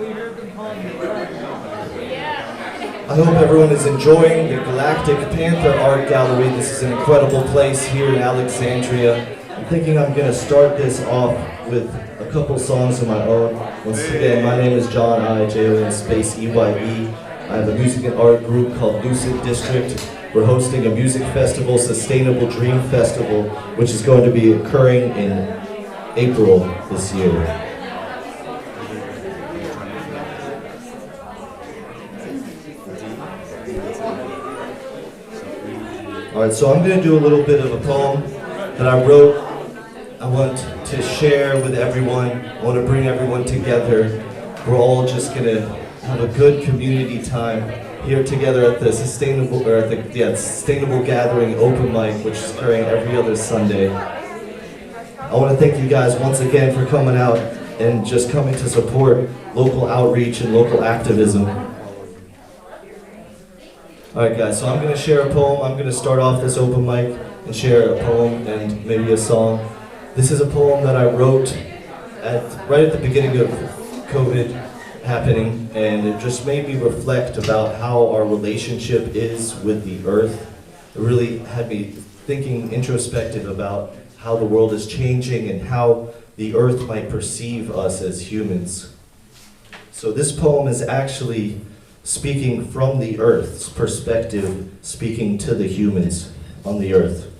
I hope everyone is enjoying the Galactic Panther Art Gallery. This is an incredible place here in Alexandria. I'm thinking I'm going to start this off with a couple songs of my own. Once again, my name is Jon Eye, Jon space EYE. I have a music and art group called Lucid District. We're hosting a music festival, Sustainable Dream Festival, which is going to be occurring in April this year. Alright, so I'm going to do a little bit of a poem that I wrote. I want to share with everyone. I want to bring everyone together. We're all just going to have a good community time here together at the Sustainable Gathering Open Mic, which is occurring every other Sunday. I want to thank you guys once again for coming out and just coming to support local outreach and local activism. Alright guys, so I'm going to share a poem. I'm going to start off this open mic and share a poem and maybe a song. This is a poem that I wrote right at the beginning of COVID happening, and it just made me reflect about how our relationship is with the earth. It really had me thinking introspective about how the world is changing and how the earth might perceive us as humans. So this poem is actually speaking from the earth's perspective, speaking to the humans on the earth.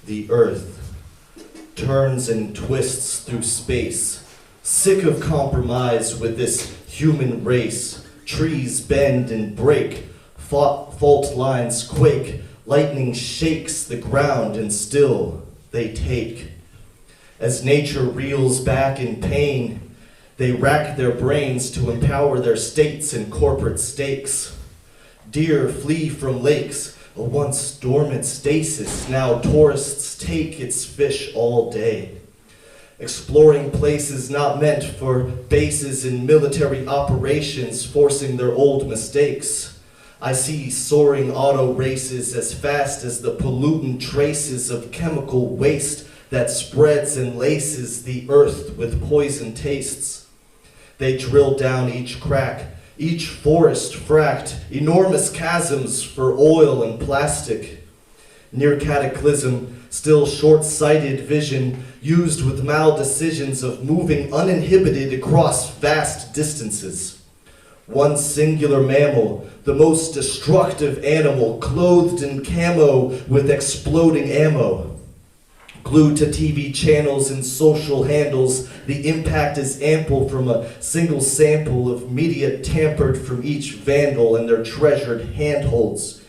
The earth turns and twists through space, sick of compromise with this human race. Trees bend and break, fault lines quake, lightning shakes the ground and still they take. As nature reels back in pain, they rack their brains to empower their states and corporate stakes. Deer flee from lakes, a once dormant stasis. Now tourists take its fish all day. Exploring places not meant for bases in military operations, forcing their old mistakes. I see soaring auto races as fast as the pollutant traces of chemical waste that spreads and laces the earth with poison tastes. They drill down each crack, each forest fracked, enormous chasms for oil and plastic. Near cataclysm, still short-sighted vision, used with decisions of moving uninhibited across vast distances. One singular mammal, the most destructive animal, clothed in camo with exploding ammo. Glued to TV channels and social handles, the impact is ample from a single sample of media tampered from each vandal and their treasured handholds.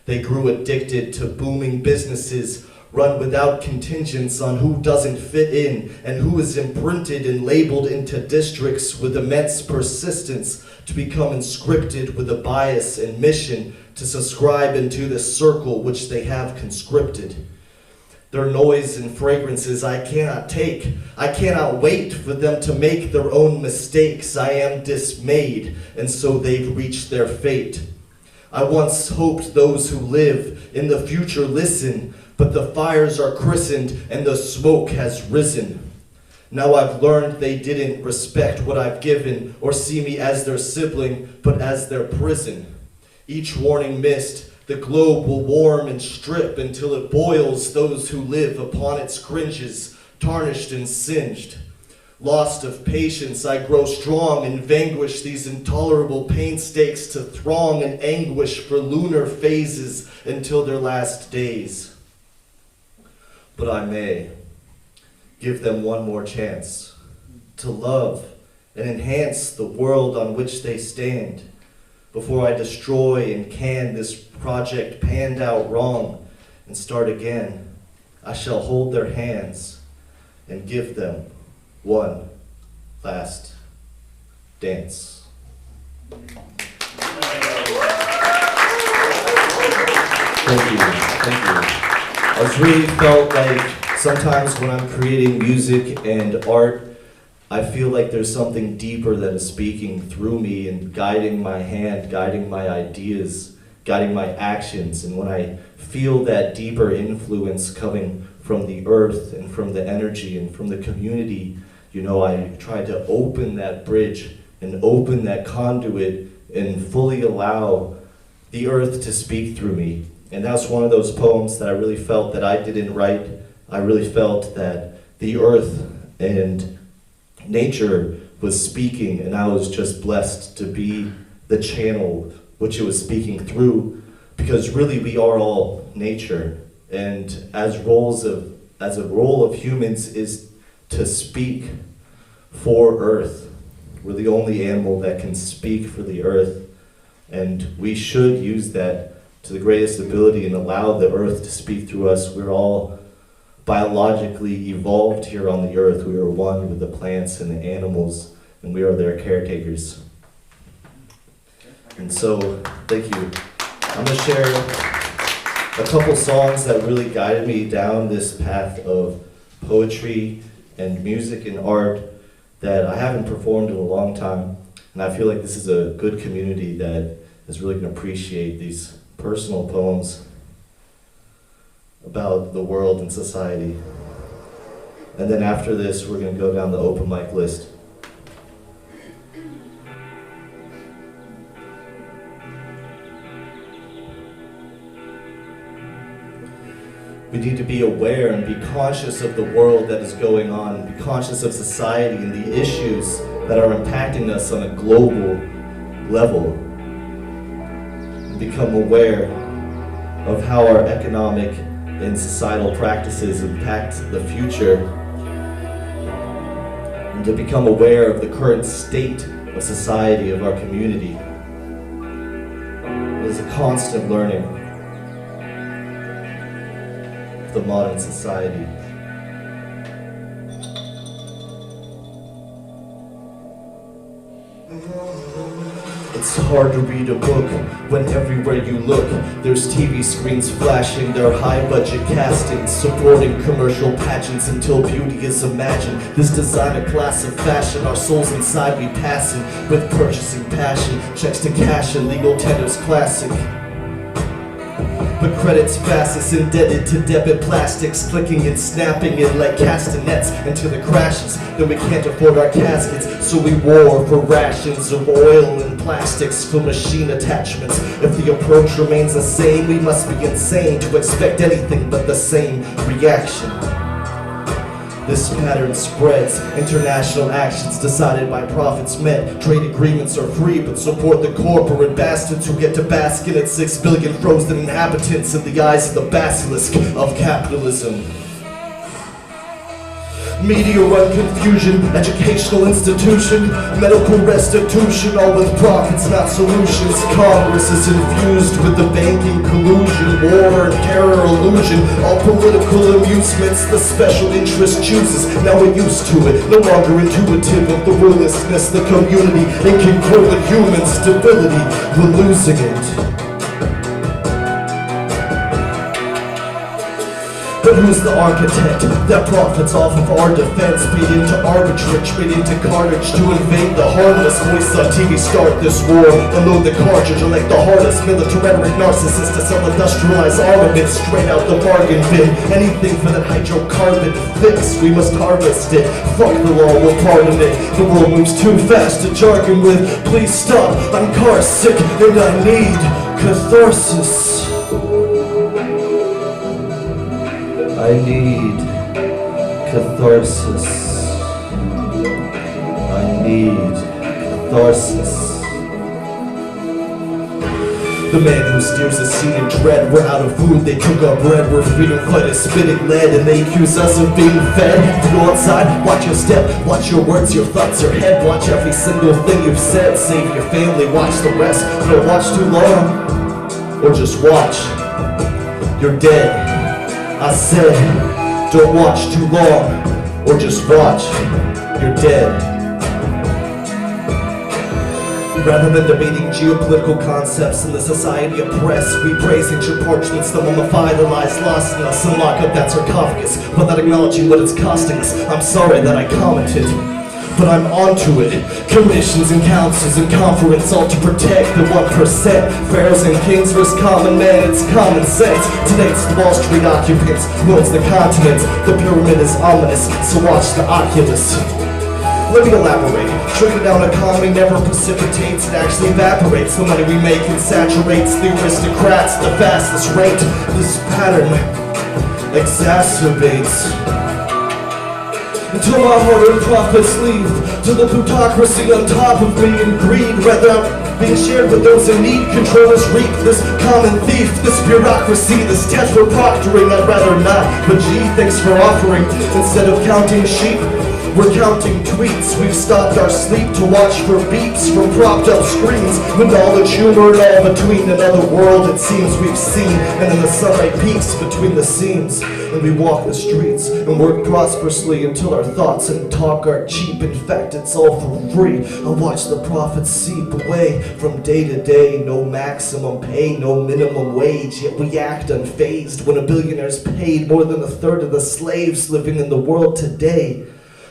They grew addicted to booming businesses, run without contingents on who doesn't fit in and who is imprinted and labeled into districts with immense persistence to become inscripted with a bias and mission to subscribe into the circle which they have conscripted. Their noise and fragrances I cannot take. I cannot wait for them to make their own mistakes. I am dismayed, and so they've reached their fate. I once hoped those who live in the future listen, but the fires are christened and the smoke has risen. Now I've learned they didn't respect what I've given or see me as their sibling, but as their prison. Each warning missed, the globe will warm and strip until it boils those who live upon its cringes, tarnished and singed. Lost of patience, I grow strong and vanquish these intolerable painstakes to throng and anguish for lunar phases until their last days. But I may give them one more chance to love and enhance the world on which they stand before I destroy and can this project panned out wrong and start again. I shall hold their hands and give them one last dance. Thank you. I just really felt like sometimes when I'm creating music and art, I feel like there's something deeper that is speaking through me and guiding my hand, guiding my ideas, guiding my actions. And when I feel that deeper influence coming from the earth and from the energy and from the community, I tried to open that bridge and open that conduit and fully allow the earth to speak through me. And that's one of those poems that I really felt that I didn't write. I really felt that the earth and nature was speaking, and I was just blessed to be the channel which it was speaking through, because really we are all nature. And as a role of humans is to speak for earth. We're the only animal that can speak for the earth, and we should use that to the greatest ability and allow the earth to speak through us. We're all biologically evolved here on the earth. We are one with the plants and the animals, and we are their caretakers. And so, thank you. I'm going to share a couple songs that really guided me down this path of poetry and music and art that I haven't performed in a long time. And I feel like this is a good community that is really going to appreciate these personal poems about the world and society. And then after this, we're going to go down the open mic list. We need to be aware and be conscious of the world that is going on, be conscious of society and the issues that are impacting us on a global level. And become aware of how our economic and societal practices impact the future. And to become aware of the current state of society, of our community. It is a constant learning. The modern society. It's hard to read a book when everywhere you look there's TV screens flashing their high-budget castings, supporting commercial pageants until beauty is imagined. This designer class of fashion, our souls inside we passing with purchasing passion, checks to cash and legal tenders classic. But credit's fastest, indebted to debit plastics, clicking and snapping it like castanets into the crashes. Then we can't afford our caskets, so we war for rations of oil and plastics for machine attachments. If the approach remains the same, we must be insane to expect anything but the same reaction. This pattern spreads, international actions decided by profits met. Trade agreements are free but support the corporate bastards who get to bask in its 6 billion frozen inhabitants in the eyes of the basilisk of capitalism. Media-run confusion, educational institution, medical restitution, all with profits, not solutions. Congress is infused with the banking collusion, war and terror illusion, all political amusements the special interest chooses. Now we're used to it, no longer intuitive of the willingness, the community, incongruent human stability, we're losing it. But who's the architect that profits off of our defense? Paid into arbitrage, paid into carnage to invade the harmless. Voice on TV start this war, unload the cartridge, elect the hardest military rhetoric narcissist to sell industrialized armaments straight out the bargain bin. Anything for that hydrocarbon fix, we must harvest it. Fuck the law, we'll pardon it. The world moves too fast to jargon with. Please stop, I'm car sick and I need catharsis. I need catharsis. I need catharsis. The man who steers the scene in dread. We're out of food, they took our bread. We're freedom fighters spitting lead, and they accuse us of being fed. If you go outside, watch your step, watch your words, your thoughts, your head. Watch every single thing you've said. Save your family, watch the rest. Don't watch too long, or just watch. You're dead. I said, don't watch too long, or just watch, you're dead. Rather than debating geopolitical concepts in the society of press, we praise ancient parchments that mummify the lies lost in us and lock up that sarcophagus without acknowledging what it's costing us. I'm sorry that I commented. but I'm onto it. Commissions and councils and conference, all to protect the 1%. Pharaohs and kings versus common man, it's common sense. Today it's the Wall Street occupants, ruins the continents. The pyramid is ominous, so watch the Oculus. Let me elaborate. Trickle down economy never precipitates, it actually evaporates. The money we make and saturates the aristocrats the fastest rate. This pattern exacerbates until my hard-earned profits leave to the plutocracy on top of me and greed. Rather being shared with those in need, controllers reap this common thief, this bureaucracy, this test for proctoring. I'd rather not, but gee, thanks for offering. Instead of counting sheep, we're counting tweets. We've stopped our sleep to watch for beeps from propped up screens. With knowledge, humor, and all between. Another world it seems we've seen. And then the sunlight peeks between the seams. And we walk the streets and work prosperously until our thoughts and talk are cheap. In fact, it's all for free. I watch the profits seep away from day to day. No maximum pay, no minimum wage. Yet we act unfazed when a billionaire's paid more than a third of the slaves living in the world today.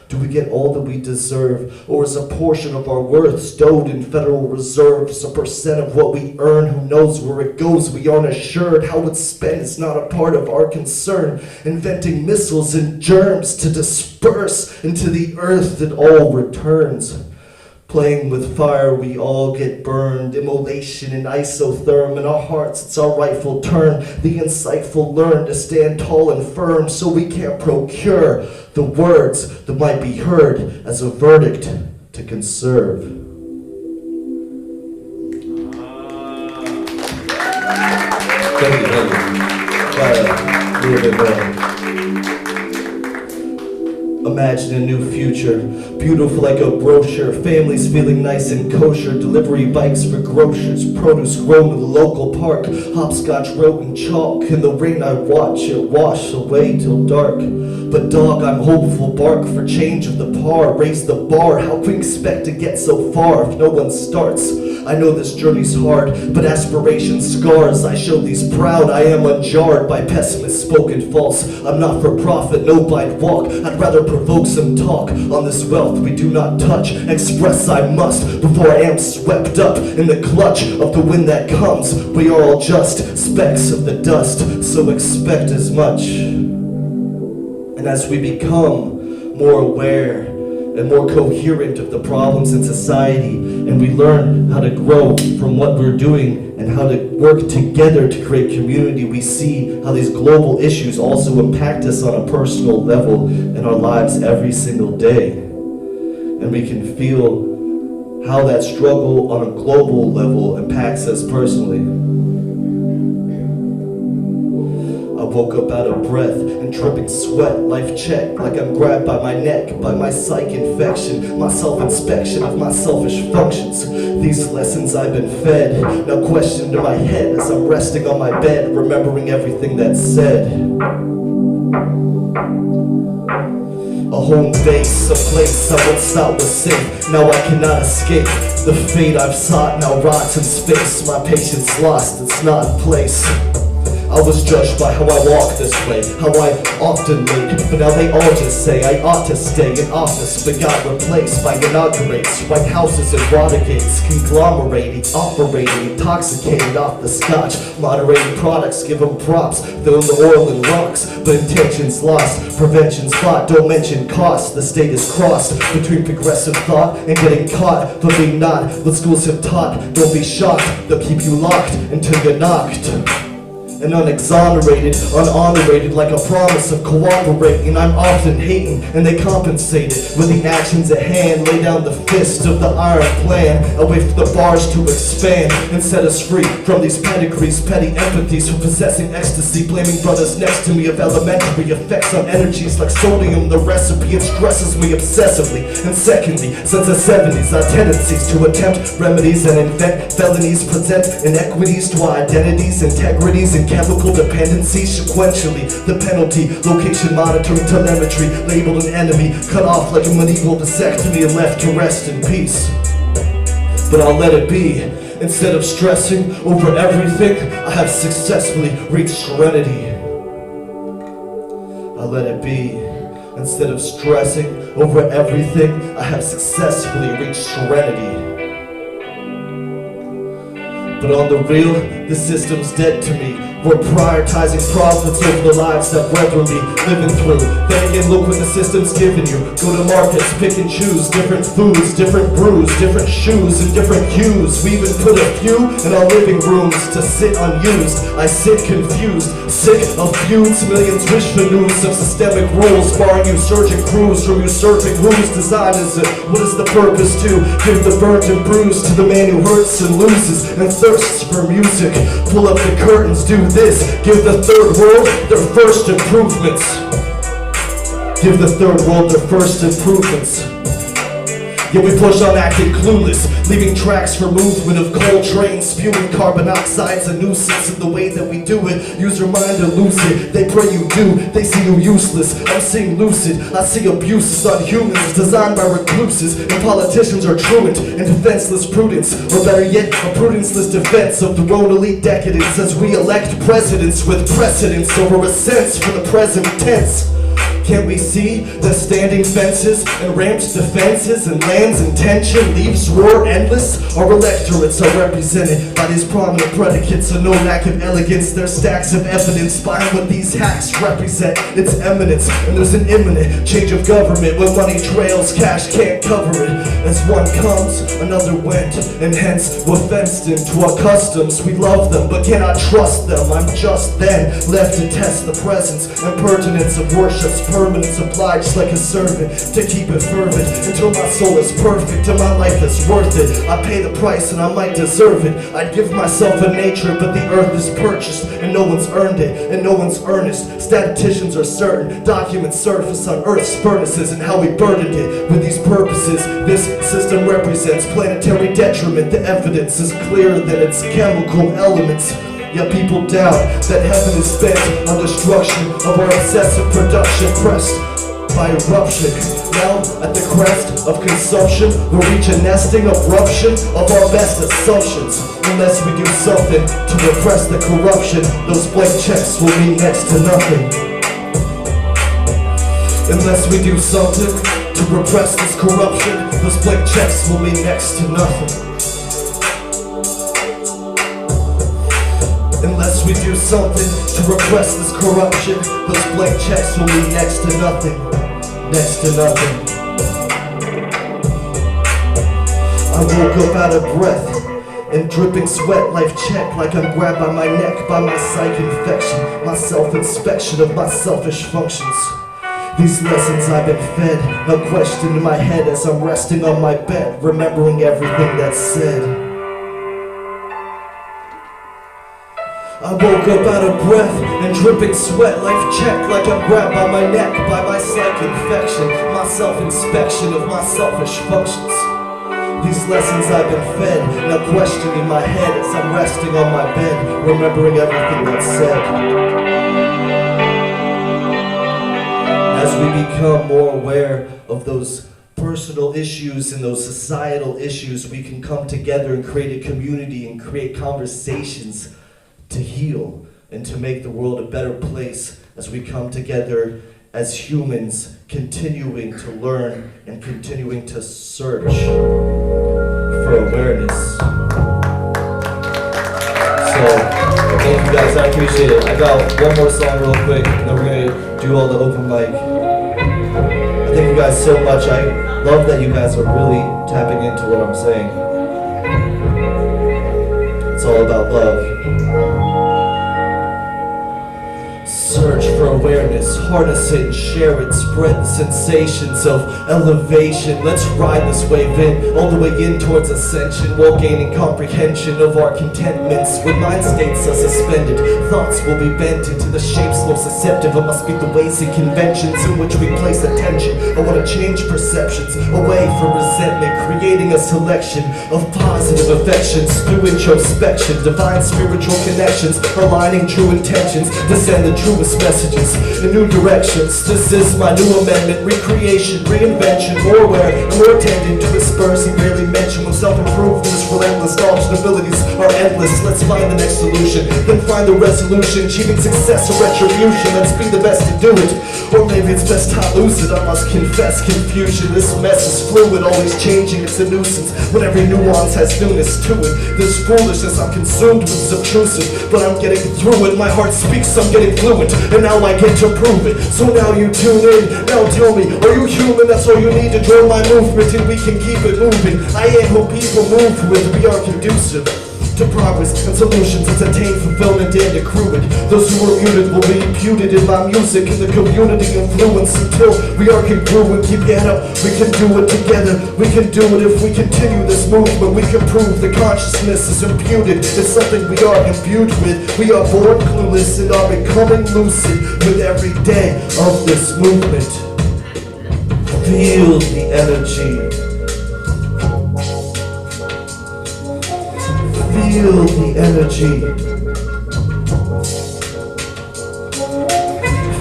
Do we get all that we deserve, or is a portion of our worth stowed in Federal Reserves? A percent of what we earn, who knows where it goes? We aren't assured. How it's spent is not a part of our concern. Inventing missiles and germs to disperse into the earth that all returns. Playing with fire, we all get burned. Immolation and isotherm. In our hearts, it's our rightful turn. The insightful learn to stand tall and firm, so we can't procure the words that might be heard as a verdict to conserve. Thank you. A little bit more. Imagine a new future, beautiful like a brochure. Families feeling nice and kosher. Delivery bikes for grocers. Produce grown in the local park. Hopscotch wrote in chalk. In the rain I watch it wash away till dark. But dog, I'm hopeful. Bark for change of the par. Raise the bar. How can we expect to get so far if no one starts? I know this journey's hard, but aspiration scars. I show these proud, I am unjarred by pessimists spoken false. I'm not for profit, no blind walk. I'd rather provoke some talk on this wealth we do not touch. Express I must before I am swept up in the clutch of the wind that comes. We are all just specks of the dust, so expect as much. And as we become more aware and more coherent of the problems in society, and we learn how to grow from what we're doing and how to work together to create community, we see how these global issues also impact us on a personal level in our lives every single day. And we can feel how that struggle on a global level impacts us personally. I woke up out of breath and dripping sweat, life check, like I'm grabbed by my neck, by my psych infection, my self-inspection of my selfish functions. These lessons I've been fed, now question to my head as I'm resting on my bed, remembering everything that's said. A home base, a place I once thought was safe, now I cannot escape. The fate I've sought now rots in space, my patience lost, it's not in place. I was judged by how I walk this way, how I often make, but now they all just say I ought to stay in office, but got replaced by inaugurates, White Houses and Watergates, conglomerating, operating, intoxicated off the scotch, moderating products, give them props, fill the oil and rocks, but intentions lost, prevention's fought, don't mention cost, the state is crossed, between progressive thought and getting caught, but being not what schools have taught, don't be shocked, they'll keep you locked until you're knocked. And unexonerated, unhonorated, like a promise of cooperating. I'm often hating, and they compensate it with the actions at hand. Lay down the fist of the iron plan, and wait for the bars to expand and set us free from these pedigrees, petty empathies for possessing ecstasy, blaming brothers next to me of elementary effects on energies like sodium. The recipe, it stresses me obsessively. And secondly, since the 70s, our tendencies to attempt remedies and invent felonies present inequities to our identities, integrities, and chemical dependencies sequentially. The penalty, location monitoring, telemetry, labeled an enemy, cut off like a medieval vasectomy and left to rest in peace. But I'll let it be. Instead of stressing over everything, I have successfully reached serenity. I'll let it be. Instead of stressing over everything, I have successfully reached serenity. But on the real, the system's dead to me. We're prioritizing profits over the lives that brethren be living through. Then again, look what the system's giving you. Go to markets, pick and choose different foods, different brews, different shoes, and different hues. We even put a few in our living rooms to sit unused. I sit confused, sick of feuds. Millions wish for news of systemic rules, barring usurging crews from usurping whose design is it? What is the purpose to give the burnt and bruised to the man who hurts and loses and thirsts for music? Pull up the curtains, do this, give the third world their first improvements. Give the third world their first improvements. Yet we push on acting clueless, leaving tracks for movement of coal trains, spewing carbon oxide's a nuisance in the way that we do it. Use your mind to lose it. They pray you do, they see you useless. I'm seeing lucid, I see abuses on humans designed by recluses, and politicians are truant and defenseless prudence, or better yet, a prudenceless defense of their own elite decadence as we elect presidents with precedence over a sense for the present tense. Can't we see the standing fences and ramped defenses and lands in tension leaves war endless? Our electorates are represented by these prominent predicates, so no lack of elegance. There's stacks of evidence behind what these hacks represent. It's eminence, and there's an imminent change of government. When money trails, cash can't cover it. As one comes, another went, and hence we're fenced into our customs. We love them, but cannot trust them. I'm just then left to test the presence and pertinence of worship's permanence, obliged like a servant to keep it fervent until my soul is perfect and my life is worth it. I pay the price and I might deserve it. I'd give myself a nature, but the earth is purchased and no one's earned it and no one's earnest. Statisticians are certain, documents surface on earth's furnaces and how we burdened it with these purposes. This system represents planetary detriment. The evidence is clearer than its chemical elements. Yet people doubt that heaven is bent on destruction of our excessive production, pressed by eruption. Now, at the crest of consumption, we'll reach a nesting eruption of our best assumptions. Unless we do something to repress the corruption, those blank checks will mean next to nothing. Unless we do something to repress this corruption, those blank checks will mean next to nothing. Unless we do something to repress this corruption, those blank checks will mean next to nothing. Next to nothing. I woke up out of breath and dripping sweat, life check like I'm grabbed by my neck by my psych infection, my self-inspection of my selfish functions. These lessons I've been fed, a question in my head as I'm resting on my bed, remembering everything that's said. I woke up out of breath and dripping sweat, life check like I'm grabbed by my neck by my psych infection, my self-inspection of my selfish functions. These lessons I've been fed, and a question in my head as I'm resting on my bed, remembering everything that's said. As we become more aware of those personal issues and those societal issues, we can come together and create a community and create conversations to heal and to make the world a better place as we come together as humans, continuing to learn and continuing to search for awareness. So, thank you guys, I appreciate it. I got one more song real quick, and then we're gonna do all the open mic. I thank you guys so much. I love that you guys are really tapping into what I'm saying. It's all about love. Search for awareness, harness it and share it, spread the sensations of elevation. Let's ride this wave in, all the way in towards ascension, while gaining comprehension of our contentments. When mind states are suspended, thoughts will be bent into the shapes most receptive. It must be the ways and conventions in which we place attention. I want to change perceptions, away from resentment, creating a selection of positive affections through introspection, divine spiritual connections, aligning true intentions, descending the truest messages in new directions. This is my new amendment, recreation, reinvention, more aware and more tending to disperse and barely mention when self-improvement is relentless. Knowledge and abilities are endless. Let's find the next solution, then find the resolution. Achieving success or retribution, let's be the best to do it. Or maybe it's best I lose it, I must confess confusion. This mess is fluid, always changing, it's a nuisance. When every nuance has newness to it. This foolishness I'm consumed with is obtrusive, but I'm getting through it. My heart speaks, I'm getting fluent, and now I get to prove it. So now you tune in, now tell me, are you human? That's all you need to join my movement, and we can keep it moving. I am who people move with, we are conducive to progress and solutions. It's attain fulfillment and accrue it. Those who are muted will be imputed in my music and the community influence until we are congruent. Keep your head up, we can do it together. We can do it if we continue this movement. We can prove the consciousness is imputed. It's something we are imbued with. We are born clueless and are becoming lucid with every day of this movement. Feel the energy. Feel the energy.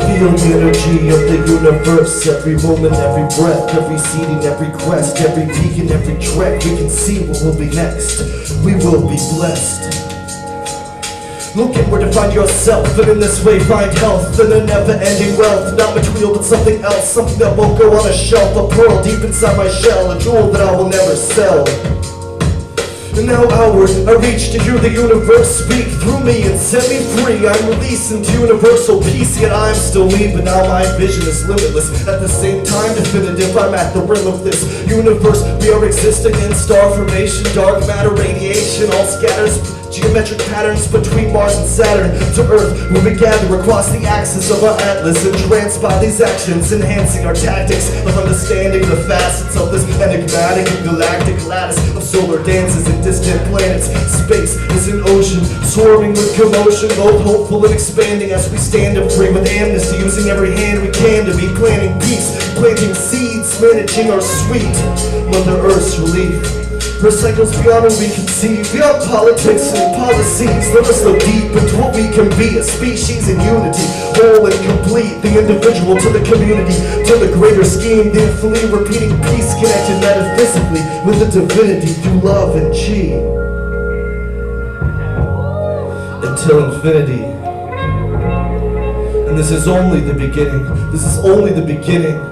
Feel the energy of the universe. Every moment, every breath, every seeding, every quest, every peak and every trek. We can see what will be next. We will be blessed. Look inward to find yourself, and in this way find health and a never-ending wealth. Not material but something else, something that won't go on a shelf. A pearl deep inside my shell, a jewel that I will never sell. And now outward, I reach to hear the universe speak through me and set me free. I'm released into universal peace, yet I'm still me, but now my vision is limitless. At the same time, definitive, I'm at the rim of this universe. We are existing in star formation, dark matter radiation, all scatters. Geometric patterns between Mars and Saturn to Earth, where we gather across the axis of our atlas, entranced by these actions, enhancing our tactics of understanding the facets of this enigmatic and galactic lattice of solar dances and distant planets. Space is an ocean swarming with commotion, both hopeful and expanding as we stand up free with amnesty, using every hand we can to be planting peace, planting seeds, managing our sweet Mother Earth's relief. Her cycles beyond what we can see, beyond politics and policies. Let us look deep into what we can be, a species in unity, whole and complete. The individual to the community, to the greater scheme. The infinitely repeating peace connected metaphysically with the divinity through love and chi. Until infinity. And this is only the beginning. This is only the beginning.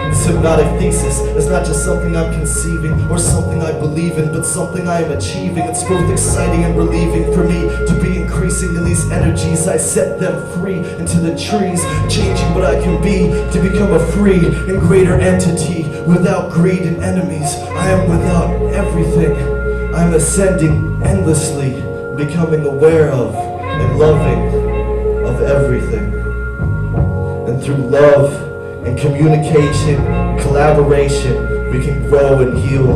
This hypnotic thesis is not just something I'm conceiving or something I believe in, but something I am achieving. It's both exciting and relieving for me to be increasing in these energies. I set them free into the trees, changing what I can be to become a free and greater entity without greed and enemies. I am without everything. I am ascending endlessly, becoming aware of and loving of everything. And through love and communication, collaboration, we can grow and heal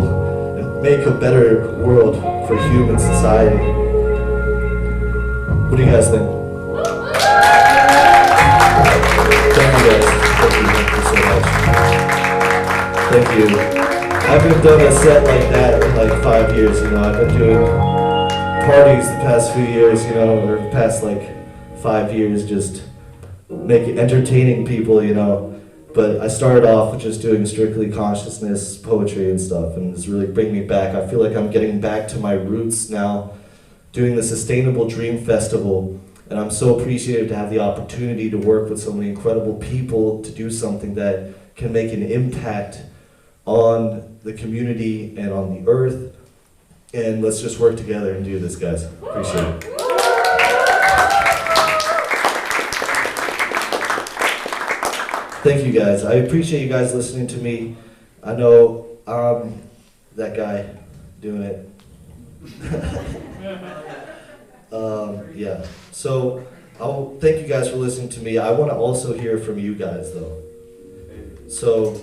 and make a better world for human society. What do you guys think? Thank you guys. Thank you so much. Thank you. I haven't done a set like that in like 5 years, you know. I've been doing parties the past few years, you know, or the past like 5 years, just entertaining people, you know. But I started off with just doing strictly consciousness, poetry and stuff, and it's really bringing me back. I feel like I'm getting back to my roots now, doing the Sustainable Dream Festival, and I'm so appreciative to have the opportunity to work with so many incredible people to do something that can make an impact on the community and on the earth. And let's just work together and do this, guys. Appreciate it. Thank you guys. I appreciate you guys listening to me. I know I'm that guy doing it. Yeah. So I'll thank you guys for listening to me. I want to also hear from you guys though. So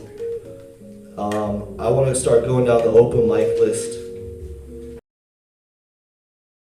I want to start going down the open mic list.